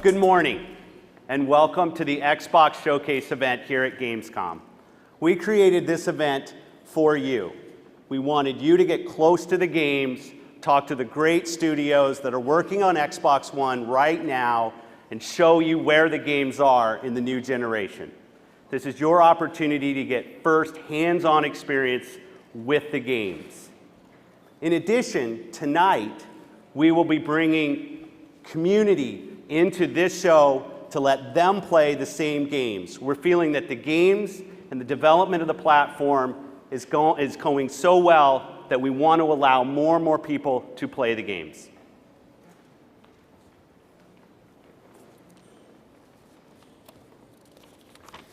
Good morning, and welcome to the Xbox Showcase event here at Gamescom. We created this event for you. We wanted you to get close to the games, talk to the great studios that are working on Xbox One right now, and show you where the games are in the new generation. This is your opportunity to get first hands-on experience with the games. In addition, tonight, we will be bringing community into this show to let them play the same games. We're feeling that the games and the development of the platform is going so well that we want to allow more and more people to play the games.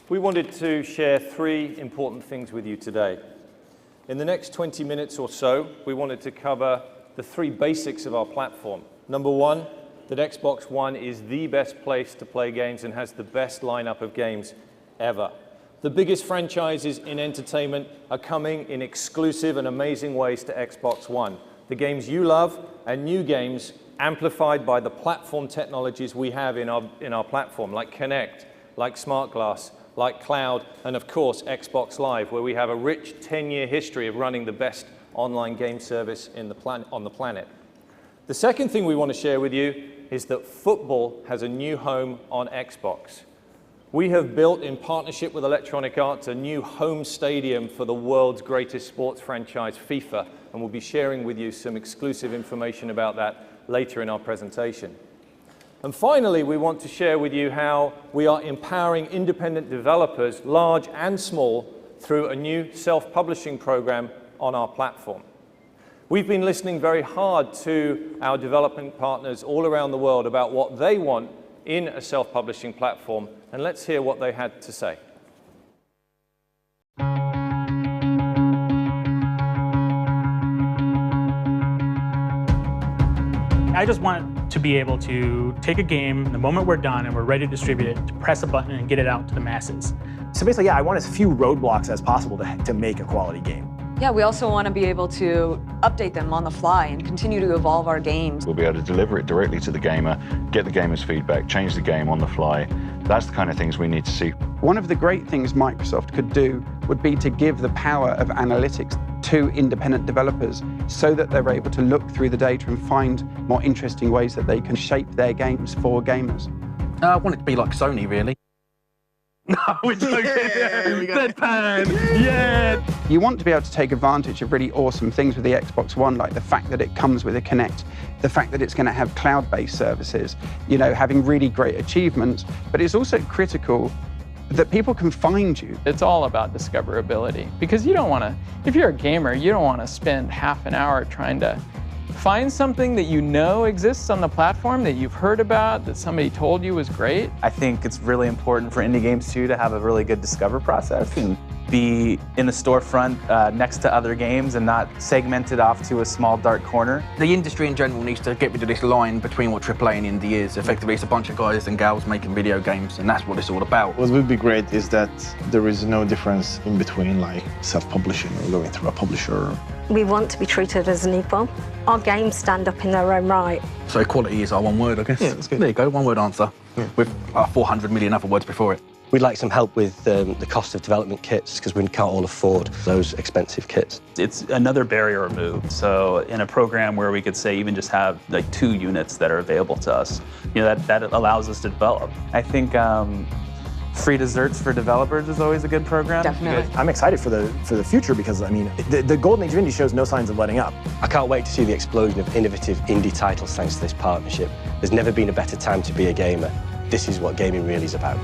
We wanted to share 3 important things with you today. In the next 20 minutes or so, we wanted to cover the 3 basics of our platform. Number 1, that Xbox One is the best place to play games and has the best lineup of games ever. The biggest franchises in entertainment are coming in exclusive and amazing ways to Xbox One. The games you love and new games amplified by the platform technologies we have in our platform, like Kinect, like Smart Glass, like Cloud, and of course Xbox Live, where we have a rich 10-year history of running the best online game service on the planet. The second thing we want to share with you is that football has a new home on Xbox. We have built, in partnership with Electronic Arts, a new home stadium for the world's greatest sports franchise, FIFA, and we'll be sharing with you some exclusive information about that later in our presentation. And finally, we want to share with you how we are empowering independent developers, large and small, through a new self-publishing program on our platform. We've been listening very hard to our development partners all around the world about what they want in a self-publishing platform, and let's hear what they had to say. I just want to be able to take a game the moment we're done and we're ready to distribute it, to press a button and get it out to the masses. So basically, yeah, I want as few roadblocks as possible to make a quality game. Yeah, we also want to be able to update them on the fly and continue to evolve our games. We'll be able to deliver it directly to the gamer, get the gamer's feedback, change the game on the fly. That's the kind of things we need to see. One of the great things Microsoft could do would be to give the power of analytics to independent developers so that they're able to look through the data and find more interesting ways that they can shape their games for gamers. I want it to be like Sony, really. No, we're joking. Deadpan. Yeah. You want to be able to take advantage of really awesome things with the Xbox One, like the fact that it comes with a Kinect, the fact that it's going to have cloud-based services, you know, having really great achievements, but it's also critical that people can find you. It's all about discoverability, because you don't want to, if you're a gamer, you don't want to spend half an hour trying to find something that you know exists on the platform that you've heard about, that somebody told you was great. I think it's really important for indie games too to have a really good discover process and be in the storefront next to other games and not segmented off to a small dark corner. The industry in general needs to get rid of this line between what AAA and indie is. Effectively, it's a bunch of guys and gals making video games, and that's what it's all about. What would be great is that there is no difference in between like self-publishing or going through a publisher. We want to be treated as an equal. Our games stand up in their own right. So equality is our one word, I guess. Yeah, that's good. There you go, one word answer, with 400 million other words before it. We'd like some help with the cost of development kits because we can't all afford those expensive kits. It's another barrier removed. So in a program where we could say even just have like 2 units that are available to us, you know, that allows us to develop. I think free desserts for developers is always a good program. Definitely. I'm excited for the future because, I mean, the golden age of indie shows no signs of letting up. I can't wait to see the explosion of innovative indie titles thanks to this partnership. There's never been a better time to be a gamer. This is what gaming really is about.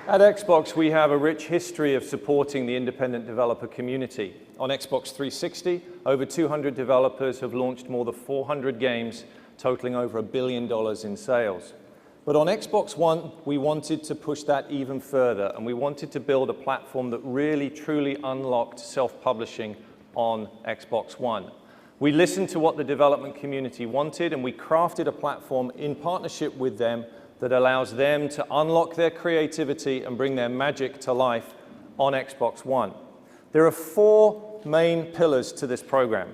At Xbox, we have a rich history of supporting the independent developer community. On Xbox 360, over 200 developers have launched more than 400 games, totaling over $1 billion in sales. But on Xbox One, we wanted to push that even further, and we wanted to build a platform that really, truly unlocked self-publishing on Xbox One. We listened to what the development community wanted, and we crafted a platform in partnership with them that allows them to unlock their creativity and bring their magic to life on Xbox One. There are 4 main pillars to this program.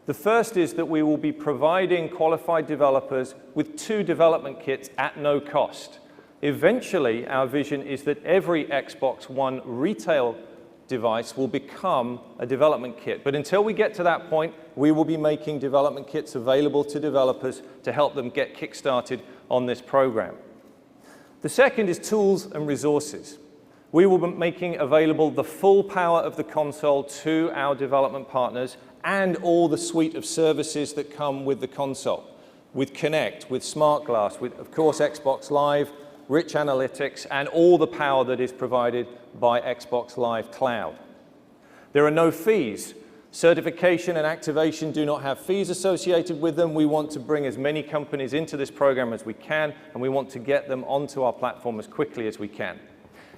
The first is that we will be providing qualified developers with 2 development kits at no cost. Eventually, our vision is that every Xbox One retail device will become a development kit. But until we get to that point, we will be making development kits available to developers to help them get kickstarted on this program. The second is tools and resources. We will be making available the full power of the console to our development partners and all the suite of services that come with the console, with Kinect, with Smart Glass, with, of course, Xbox Live, rich analytics, and all the power that is provided by Xbox Live Cloud. There are no fees. Certification and activation do not have fees associated with them. We want to bring as many companies into this program as we can, and we want to get them onto our platform as quickly as we can.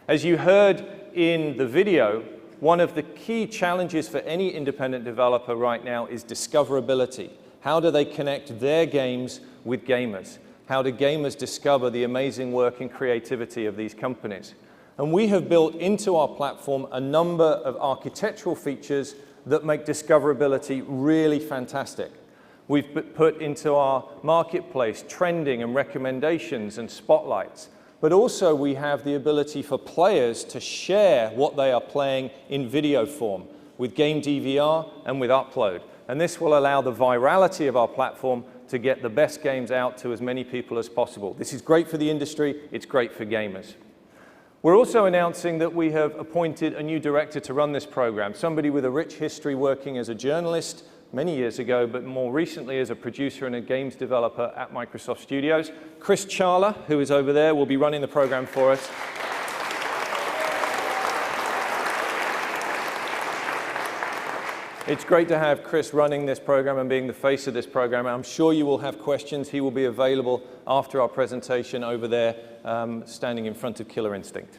As you heard in the video, one of the key challenges for any independent developer right now is discoverability. How do they connect their games with gamers? How do gamers discover the amazing work and creativity of these companies? And we have built into our platform a number of architectural features that make discoverability really fantastic. We've put into our marketplace trending and recommendations and spotlights. But also we have the ability for players to share what they are playing in video form with Game DVR and with Upload. And this will allow the virality of our platform to get the best games out to as many people as possible. This is great for the industry, it's great for gamers. We're also announcing that we have appointed a new director to run this program, somebody with a rich history working as a journalist many years ago, but more recently as a producer and a games developer at Microsoft Studios. Chris Charla, who is over there, will be running the program for us. It's great to have Chris running this program and being the face of this program. I'm sure you will have questions. He will be available after our presentation over there, standing in front of Killer Instinct.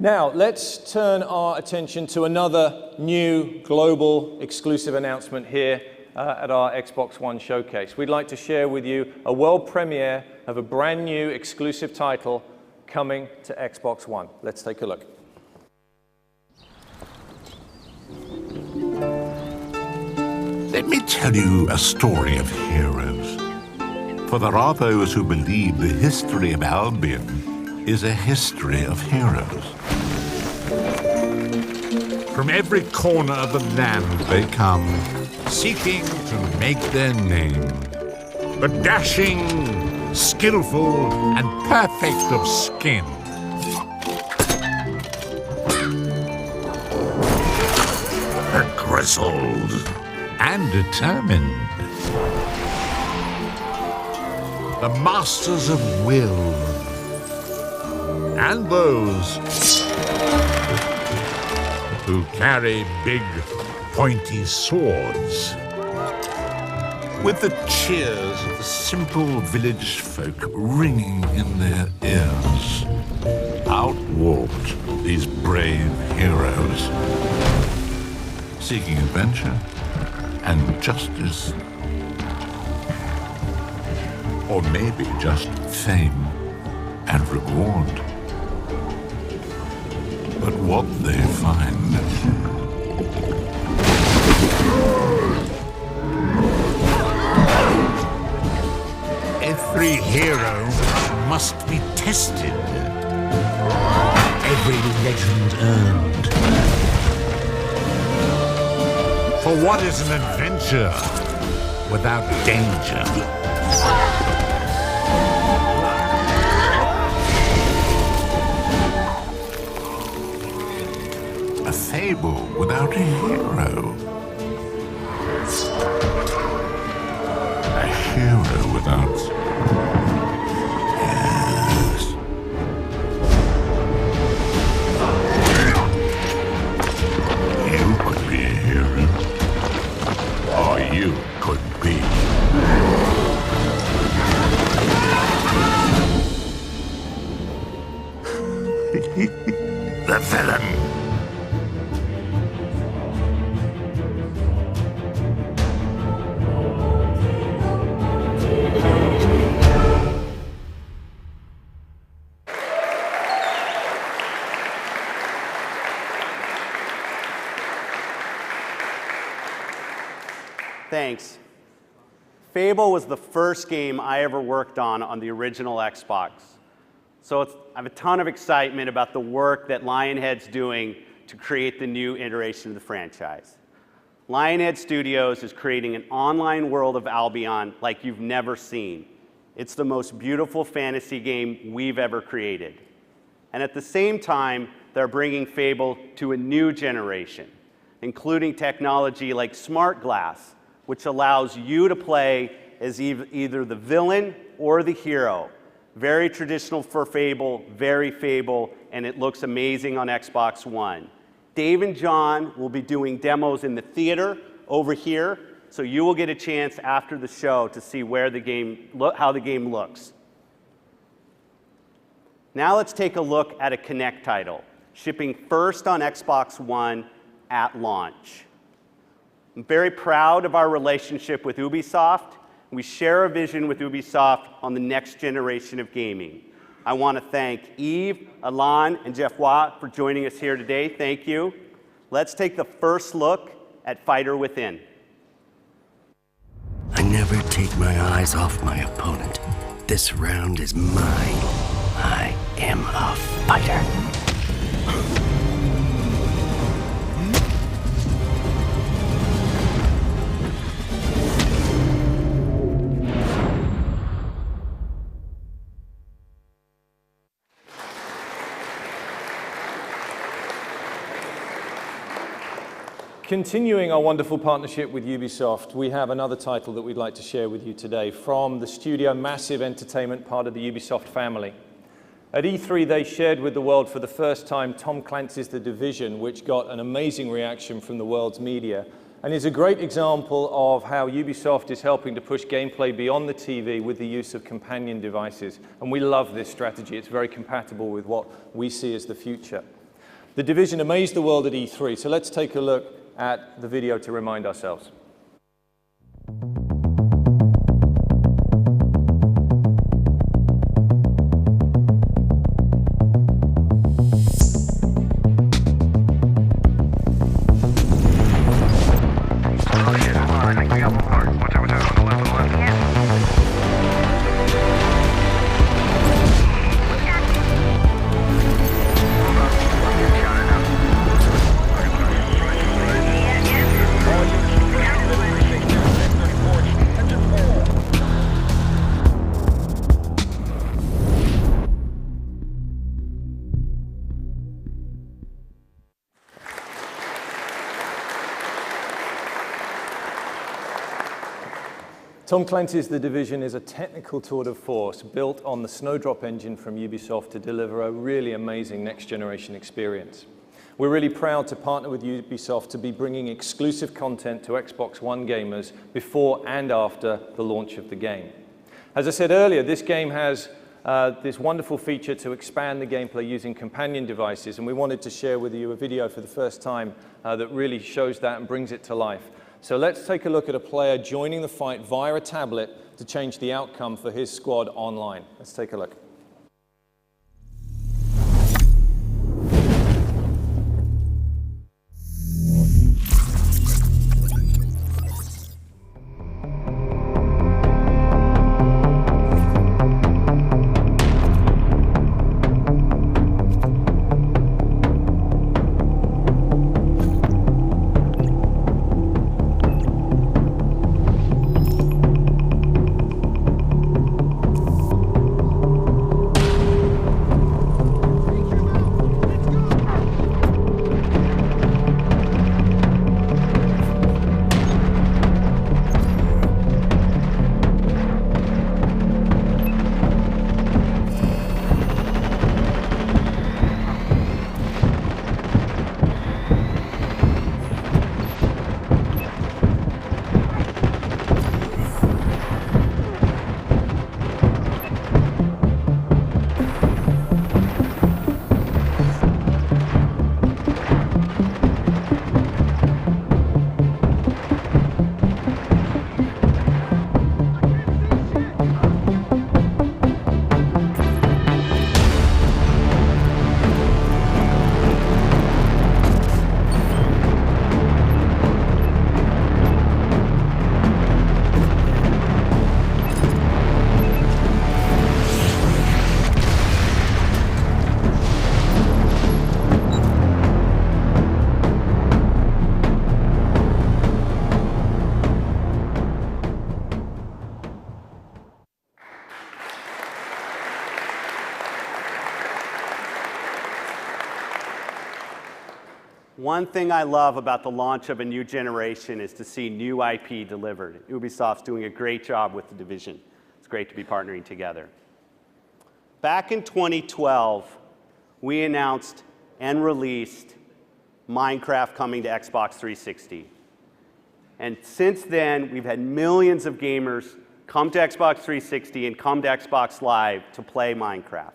Now, let's turn our attention to another new global exclusive announcement here at our Xbox One showcase. We'd like to share with you a world premiere of a brand new exclusive title coming to Xbox One. Let's take a look. Let me tell you a story of heroes. For there are those who believe the history of Albion is a history of heroes. From every corner of the land they come, seeking to make their name. But dashing, skillful, and perfect of skin. Grizzled and determined. The masters of will. And those who carry big, pointy swords. With the cheers of the simple village folk ringing in their ears, out walked these brave heroes, seeking adventure and justice, or maybe just fame and reward. But what they find every hero must be tested, every legend earned. For what is an adventure without danger? A fable without a hero. A hero without... Yes. You could be a hero. Or you could be. The villain. Thanks. Fable was the first game I ever worked on the original Xbox. So I have a ton of excitement about the work that Lionhead's doing to create the new iteration of the franchise. Lionhead Studios is creating an online world of Albion like you've never seen. It's the most beautiful fantasy game we've ever created. And at the same time, they're bringing Fable to a new generation, including technology like Smart Glass, which allows you to play as either the villain or the hero. Very traditional for Fable, very Fable, and it looks amazing on Xbox One. Dave and John will be doing demos in the theater over here, so you will get a chance after the show to see how the game looks. Now let's take a look at a Kinect title, shipping first on Xbox One at launch. I'm very proud of our relationship with Ubisoft. We share a vision with Ubisoft on the next generation of gaming. I want to thank Yves, Alain, and Jeff Watt for joining us here today. Thank you. Let's take the first look at Fighter Within. I never take my eyes off my opponent. This round is mine. I am a fighter. Continuing our wonderful partnership with Ubisoft, we have another title that we'd like to share with you today from the studio Massive Entertainment, part of the Ubisoft family. At E3, they shared with the world for the first time Tom Clancy's The Division, which got an amazing reaction from the world's media, and is a great example of how Ubisoft is helping to push gameplay beyond the TV with the use of companion devices. And we love this strategy. It's very compatible with what we see as the future. The Division amazed the world at E3, so let's take a look at the video to remind ourselves. Tom Clancy's The Division is a technical tour de force built on the Snowdrop engine from Ubisoft to deliver a really amazing next-generation experience. We're really proud to partner with Ubisoft to be bringing exclusive content to Xbox One gamers before and after the launch of the game. As I said earlier, this game has this wonderful feature to expand the gameplay using companion devices, and we wanted to share with you a video for the first time that really shows that and brings it to life. So let's take a look at a player joining the fight via a tablet to change the outcome for his squad online. Let's take a look. One thing I love about the launch of a new generation is to see new IP delivered. Ubisoft's doing a great job with the division. It's great to be partnering together. Back in 2012, we announced and released Minecraft coming to Xbox 360. And since then, we've had millions of gamers come to Xbox 360 and come to Xbox Live to play Minecraft.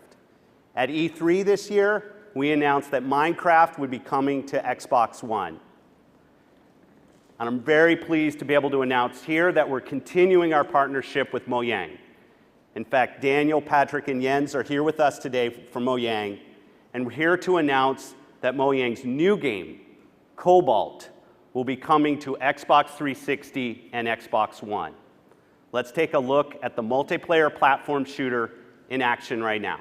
At E3 this year, we announced that Minecraft would be coming to Xbox One. And I'm very pleased to be able to announce here that we're continuing our partnership with Mojang. In fact, Daniel, Patrick, and Jens are here with us today from Mojang, and we're here to announce that Mojang's new game, Cobalt, will be coming to Xbox 360 and Xbox One. Let's take a look at the multiplayer platform shooter in action right now.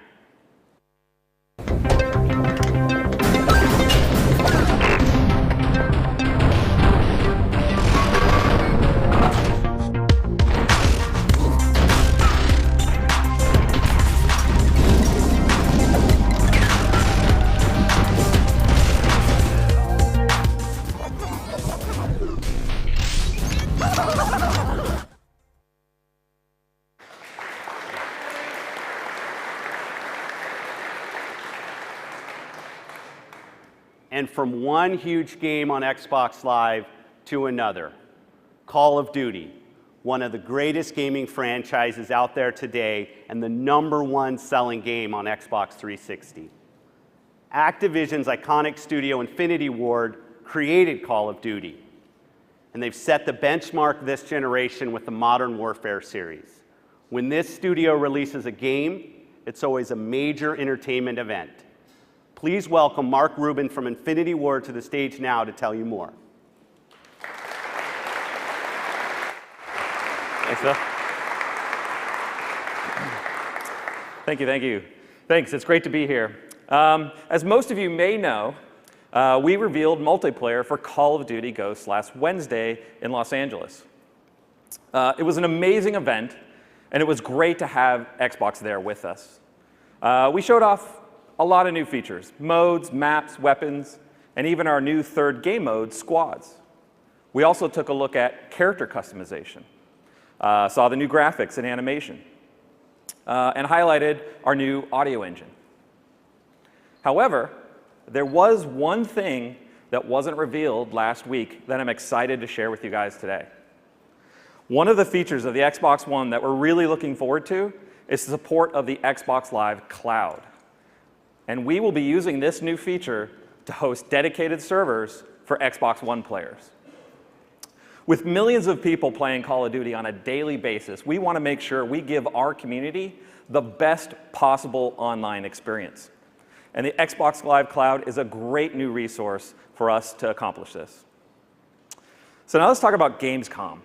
And from one huge game on Xbox Live to another, Call of Duty, one of the greatest gaming franchises out there today and the #1 selling game on Xbox 360. Activision's iconic studio Infinity Ward created Call of Duty, and they've set the benchmark this generation with the Modern Warfare series. When this studio releases a game, it's always a major entertainment event. Please welcome Mark Rubin from Infinity Ward to the stage now to tell you more. Thanks, Phil. Thank you. Thanks, it's great to be here. As most of you may know, we revealed multiplayer for Call of Duty Ghosts last Wednesday in Los Angeles. It was an amazing event, and it was great to have Xbox there with us. We showed off a lot of new features: modes, maps, weapons, and even our new third game mode, Squads. We also took a look at character customization, saw the new graphics and animation, and highlighted our new audio engine. However, there was one thing that wasn't revealed last week that I'm excited to share with you guys today. One of the features of the Xbox One that we're really looking forward to is the support of the Xbox Live Cloud. And we will be using this new feature to host dedicated servers for Xbox One players. With millions of people playing Call of Duty on a daily basis, we want to make sure we give our community the best possible online experience. And the Xbox Live Cloud is a great new resource for us to accomplish this. So now let's talk about Gamescom.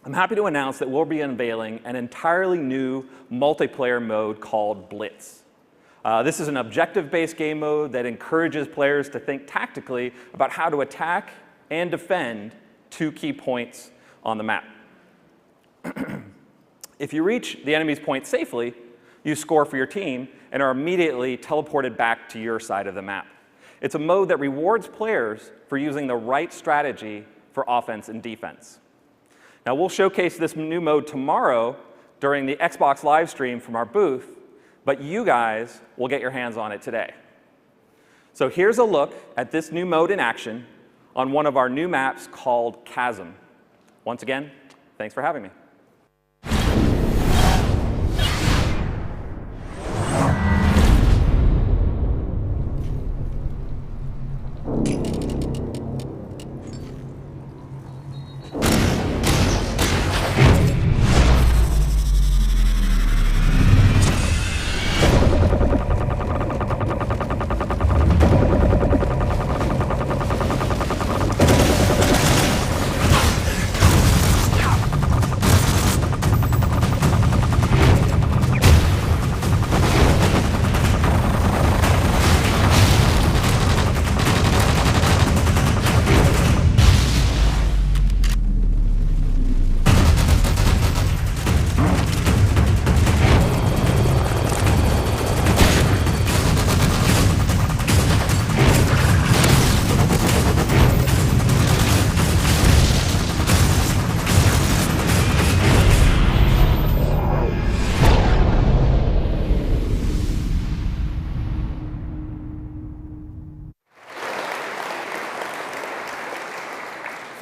I'm happy to announce that we'll be unveiling an entirely new multiplayer mode called Blitz. This is an objective-based game mode that encourages players to think tactically about how to attack and defend 2 key points on the map. If you reach the enemy's point safely, you score for your team and are immediately teleported back to your side of the map. It's a mode that rewards players for using the right strategy for offense and defense. Now, we'll showcase this new mode tomorrow during the Xbox live stream from our booth, but you guys will get your hands on it today. So here's a look at this new mode in action on one of our new maps called Chasm. Once again, thanks for having me.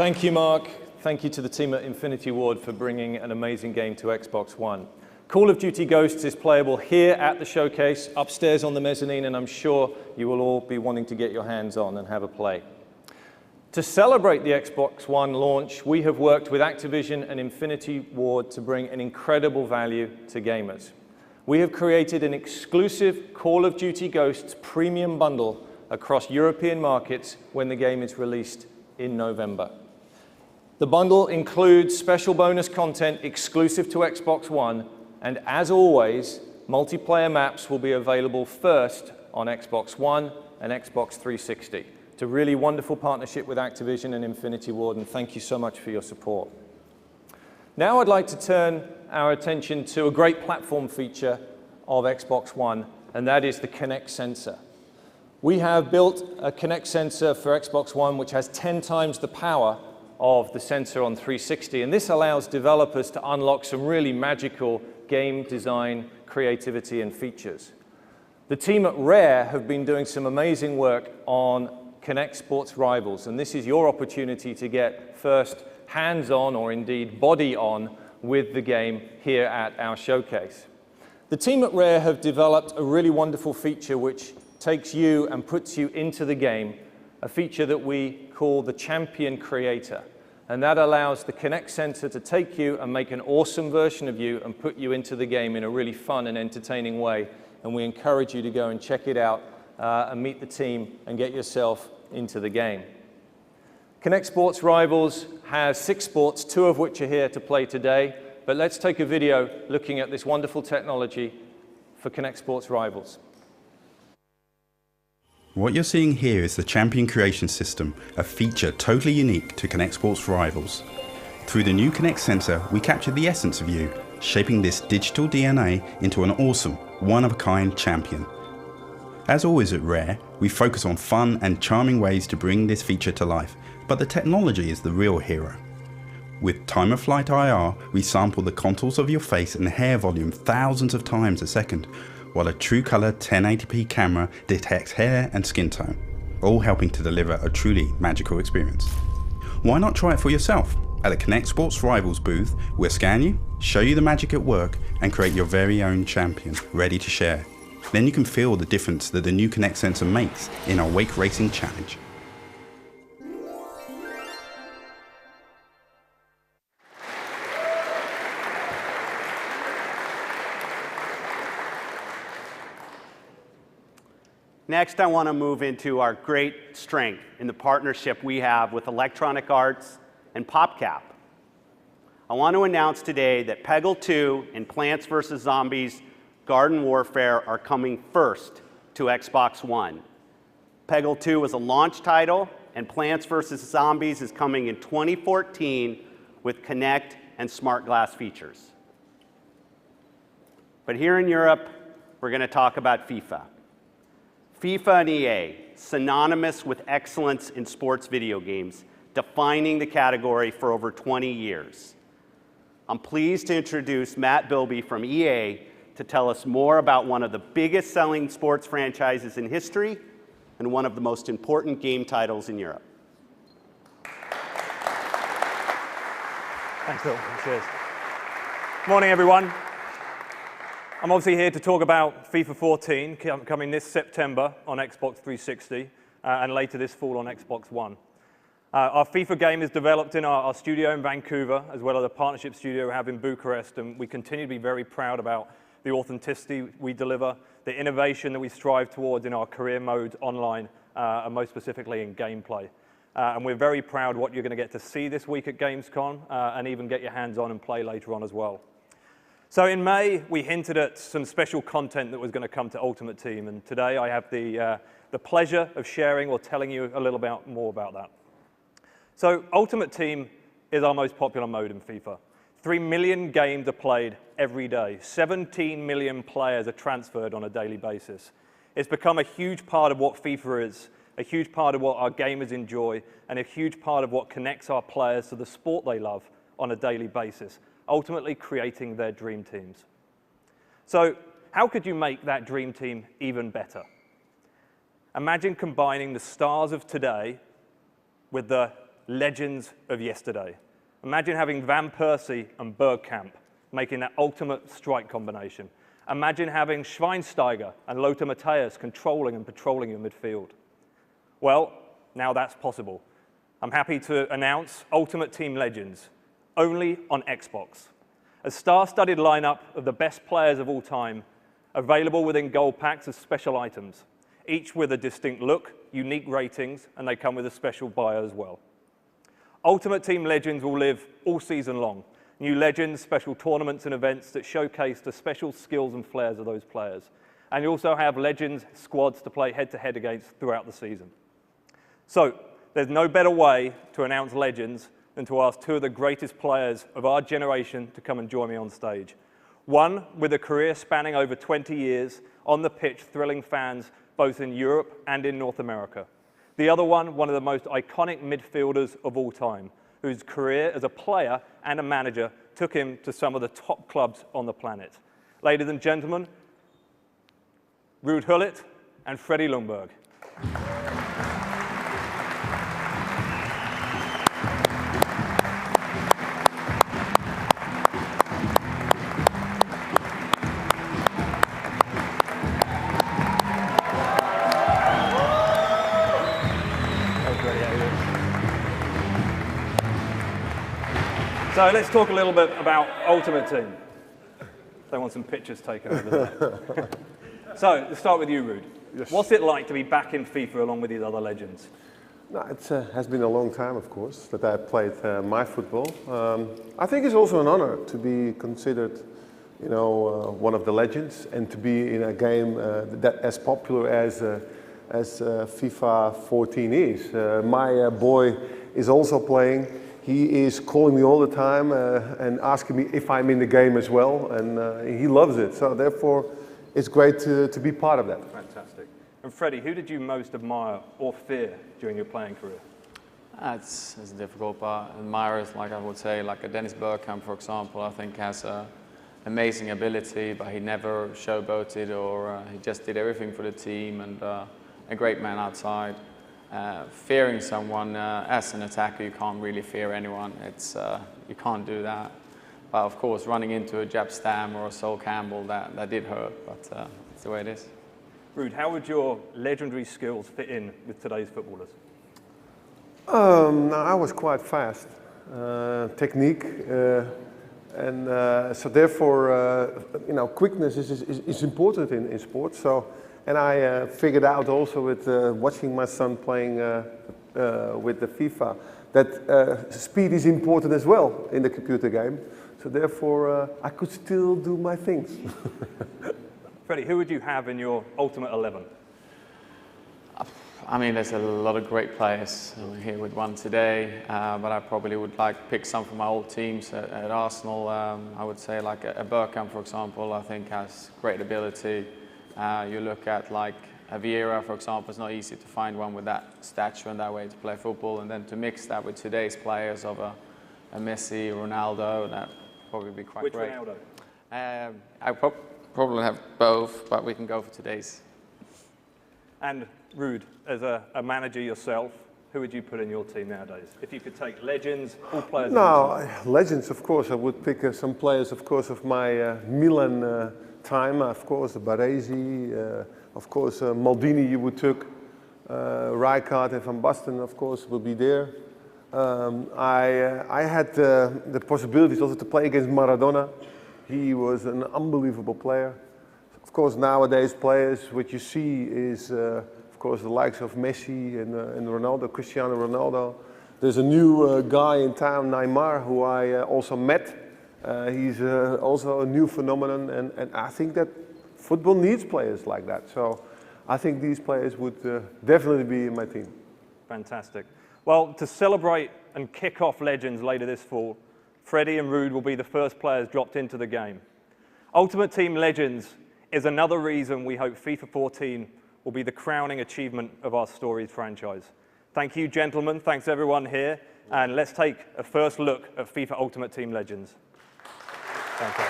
Thank you, Mark. Thank you to the team at Infinity Ward for bringing an amazing game to Xbox One. Call of Duty Ghosts is playable here at the showcase, upstairs on the mezzanine, and I'm sure you will all be wanting to get your hands on and have a play. To celebrate the Xbox One launch, we have worked with Activision and Infinity Ward to bring an incredible value to gamers. We have created an exclusive Call of Duty Ghosts premium bundle across European markets when the game is released in November. The bundle includes special bonus content exclusive to Xbox One, and as always, multiplayer maps will be available first on Xbox One and Xbox 360. It's a really wonderful partnership with Activision and Infinity Ward, and thank you so much for your support. Now I'd like to turn our attention to a great platform feature of Xbox One, and that is the Kinect sensor. We have built a Kinect sensor for Xbox One which has 10 times the power of the sensor on 360, and this allows developers to unlock some really magical game design, creativity, and features. The team at Rare have been doing some amazing work on Kinect Sports Rivals, and this is your opportunity to get first hands-on or indeed body-on with the game here at our showcase. The team at Rare have developed a really wonderful feature which takes you and puts you into the game, a feature that we call the Champion Creator. And that allows the Kinect sensor to take you and make an awesome version of you and put you into the game in a really fun and entertaining way. And we encourage you to go and check it out and meet the team and get yourself into the game. Kinect Sports Rivals has 6 sports, 2 of which are here to play today. But let's take a video looking at this wonderful technology for Kinect Sports Rivals. What you're seeing here is the Champion Creation System, a feature totally unique to Kinect Sports Rivals. Through the new Kinect sensor, we captured the essence of you, shaping this digital DNA into an awesome, one-of-a-kind champion. As always at Rare, we focus on fun and charming ways to bring this feature to life, but the technology is the real hero. With Time of Flight IR, we sample the contours of your face and hair volume thousands of times a second, while a true color 1080p camera detects hair and skin tone, all helping to deliver a truly magical experience. Why not try it for yourself? At the Kinect Sports Rivals booth, we'll scan you, show you the magic at work, and create your very own champion, ready to share. Then you can feel the difference that the new Kinect sensor makes in our Wake Racing Challenge. Next, I want to move into our great strength in the partnership we have with Electronic Arts and PopCap. I want to announce today that Peggle 2 and Plants vs. Zombies Garden Warfare are coming first to Xbox One. Peggle 2 is a launch title, and Plants vs. Zombies is coming in 2014 with Kinect and Smart Glass features. But here in Europe, we're going to talk about FIFA. FIFA and EA, synonymous with excellence in sports video games, defining the category for over 20 years. I'm pleased to introduce Matt Bilby from EA to tell us more about one of the biggest selling sports franchises in history and one of the most important game titles in Europe. Thanks, Phil. Cheers. Morning, everyone. I'm obviously here to talk about FIFA 14 coming this September on Xbox 360 and later this fall on Xbox One. Our FIFA game is developed in our studio in Vancouver, as well as a partnership studio we have in Bucharest, and we continue to be very proud about the authenticity we deliver, the innovation that we strive towards in our career mode online, and most specifically in gameplay. And we're very proud what you're going to get to see this week at Gamescom, and even get your hands on and play later on as well. So in May, we hinted at some special content that was going to come to Ultimate Team, and today I have the pleasure of sharing or telling you a little bit more about that. So Ultimate Team is our most popular mode in FIFA. 3 million games are played every day. 17 million players are transferred on a daily basis. It's become a huge part of what FIFA is, a huge part of what our gamers enjoy, and a huge part of what connects our players to the sport they love on a daily basis, ultimately creating their dream teams. So how could you make that dream team even better? Imagine combining the stars of today with the legends of yesterday. Imagine having Van Persie and Bergkamp making that ultimate strike combination. Imagine having Schweinsteiger and Lothar Matthäus controlling and patrolling your midfield. Well, now that's possible. I'm happy to announce Ultimate Team Legends, only on Xbox. A star-studded lineup of the best players of all time, available within gold packs as special items, each with a distinct look, unique ratings, and they come with a special bio as well. Ultimate Team Legends will live all season long. New legends, special tournaments and events that showcase the special skills and flares of those players. And you also have legends squads to play head-to-head against throughout the season. So, there's no better way to announce legends than to ask two of the greatest players of our generation to come and join me on stage. One with a career spanning over 20 years on the pitch, thrilling fans both in Europe and in North America. The other one of the most iconic midfielders of all time, whose career as a player and a manager took him to some of the top clubs on the planet. Ladies and gentlemen, Ruud Gullit and Freddie Ljungberg. So let's talk a little bit about Ultimate Team. They want some pictures taken over there. So let's start with you, Ruud. Yes. What's it like to be back in FIFA along with these other legends? No, it has been a long time, of course, that I played my football. I think it's also an honor to be considered, you know, one of the legends and to be in a game that as popular as FIFA 14 is. My boy is also playing. He is calling me all the time and asking me if I'm in the game as well, and he loves it. So therefore, it's great to be part of that. Fantastic. And Freddie, who did you most admire or fear during your playing career? It's difficult, but admirers, like I would say, like a Dennis Bergkamp, for example, I think has amazing ability, but he never showboated or he just did everything for the team, and a great man outside. Fearing someone as an attacker, you can't really fear anyone. It's you can't do that. But of course, running into a Jab Stam or a Sol Campbell, that did hurt. But it's the way it is. Ruud, how would your legendary skills fit in with today's footballers? No, I was quite fast, technique, and so therefore, you know, quickness is important in sports. So. And I figured out also with watching my son playing with the FIFA that speed is important as well in the computer game. So therefore, I could still do my things. Freddie, who would you have in your Ultimate 11? I mean, there's a lot of great players. I'm here with one today, but I probably would like to pick some from my old teams at Arsenal. I would say like a Bergkamp, for example, I think has great ability. You look at like a Vieira, for example, it's not easy to find one with that stature and that way to play football, and then to mix that with today's players of a Messi, Ronaldo, that would probably be quite Which great. Ronaldo? I probably have both, but we can go for today's. And Ruud, as a manager yourself, who would you put in your team nowadays? If you could take legends, all players. No, legends, of course. I would pick some players, of course, of my Milan time, of course, Baresi, of course, Maldini you would took, Rijkaard and Van Basten, of course, will be there. I had the possibilities also to play against Maradona. He was an unbelievable player. Of course, nowadays players, what you see is, of course, the likes of Messi and Ronaldo, Cristiano Ronaldo. There's a new guy in town, Neymar, who I also met. He's also a new phenomenon, and I think that football needs players like that. So I think these players would definitely be in my team. Fantastic. Well, to celebrate and kick off Legends later this fall, Freddie and Ruud will be the first players dropped into the game. Ultimate Team Legends is another reason we hope FIFA 14 will be the crowning achievement of our Stories franchise. Thank you, gentlemen. Thanks, everyone here. And let's take a first look at FIFA Ultimate Team Legends. Thank you.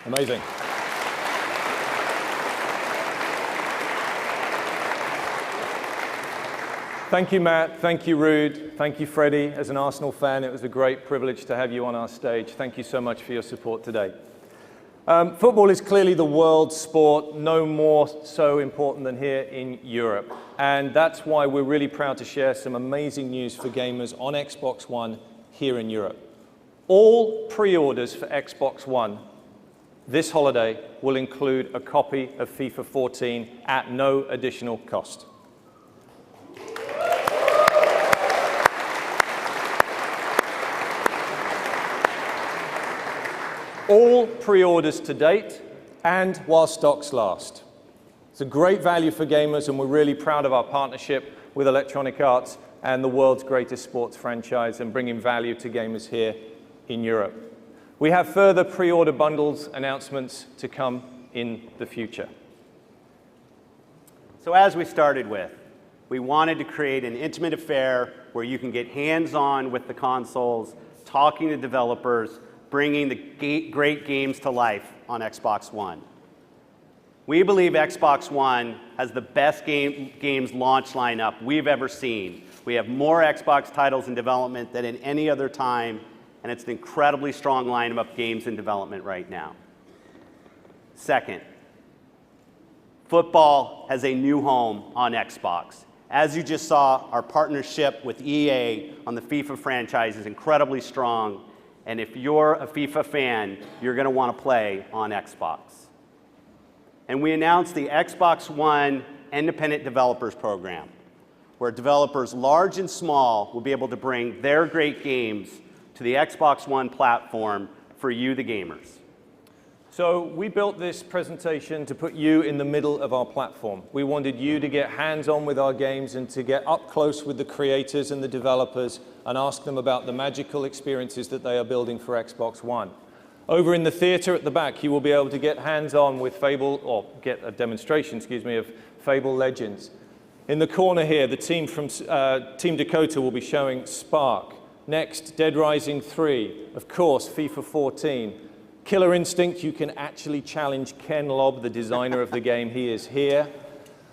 Amazing. Thank you, Matt. Thank you, Ruud. Thank you, Freddie. As an Arsenal fan, it was a great privilege to have you on our stage. Thank you so much for your support today. Football is clearly the world sport, no more so important than here in Europe. And that's why we're really proud to share some amazing news for gamers on Xbox One here in Europe. All pre-orders for Xbox One this holiday will include a copy of FIFA 14 at no additional cost. All pre-orders to date and while stocks last. It's a great value for gamers, and we're really proud of our partnership with Electronic Arts and the world's greatest sports franchise and bringing value to gamers here in Europe. We have further pre-order bundles announcements to come in the future. So as we started with, we wanted to create an intimate affair where you can get hands-on with the consoles, talking to developers, bringing the great games to life on Xbox One. We believe Xbox One has the best games launch lineup we've ever seen. We have more Xbox titles in development than in any other time, and it's an incredibly strong lineup of games in development right now. Second, football has a new home on Xbox. As you just saw, our partnership with EA on the FIFA franchise is incredibly strong. And if you're a FIFA fan, you're going to want to play on Xbox. And we announced the Xbox One Independent Developers Program, where developers large and small will be able to bring their great games to the Xbox One platform for you, the gamers. So we built this presentation to put you in the middle of our platform. We wanted you to get hands-on with our games and to get up close with the creators and the developers and ask them about the magical experiences that they are building for Xbox One. Over in the theater at the back, you will be able to get hands-on with Fable, or get a demonstration, of Fable Legends. In the corner here, the team from Team Dakota will be showing Spark. Next, Dead Rising 3. Of course, FIFA 14. Killer Instinct, you can actually challenge Ken Lobb, the designer of the game. He is here.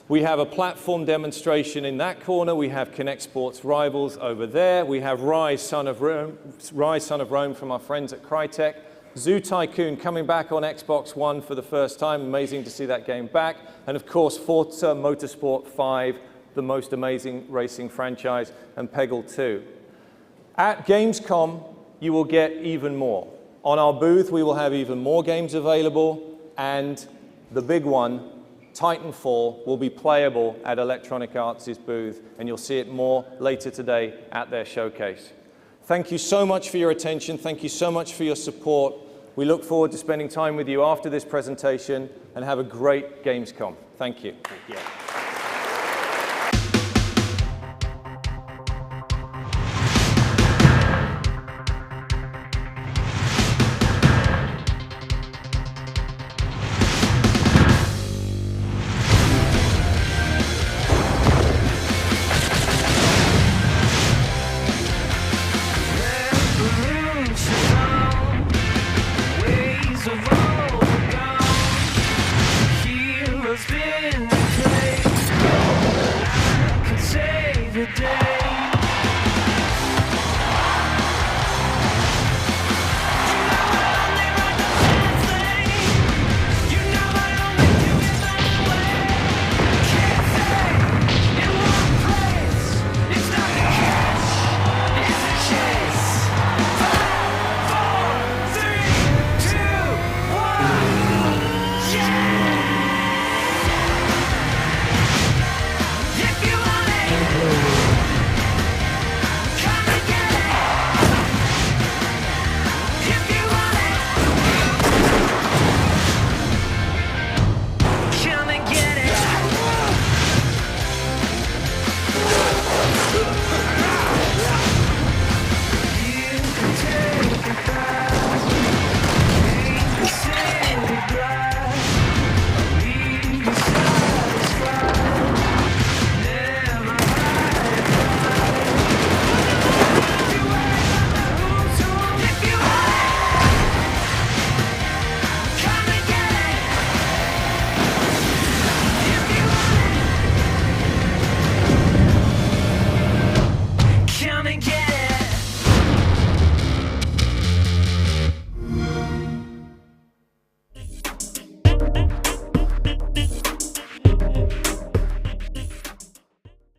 We have a platform demonstration in that corner. We have Kinect Sports Rivals over there. We have Rise, Son of Rome from our friends at Crytek. Zoo Tycoon coming back on Xbox One for the first time. Amazing to see that game back. And of course, Forza Motorsport 5, the most amazing racing franchise, and Peggle 2. At Gamescom, you will get even more. On our booth, we will have even more games available, and the big one, Titanfall, will be playable at Electronic Arts' booth, and you'll see it more later today at their showcase. Thank you so much for your attention. Thank you so much for your support. We look forward to spending time with you after this presentation, and have a great Gamescom. Thank you. Thank you.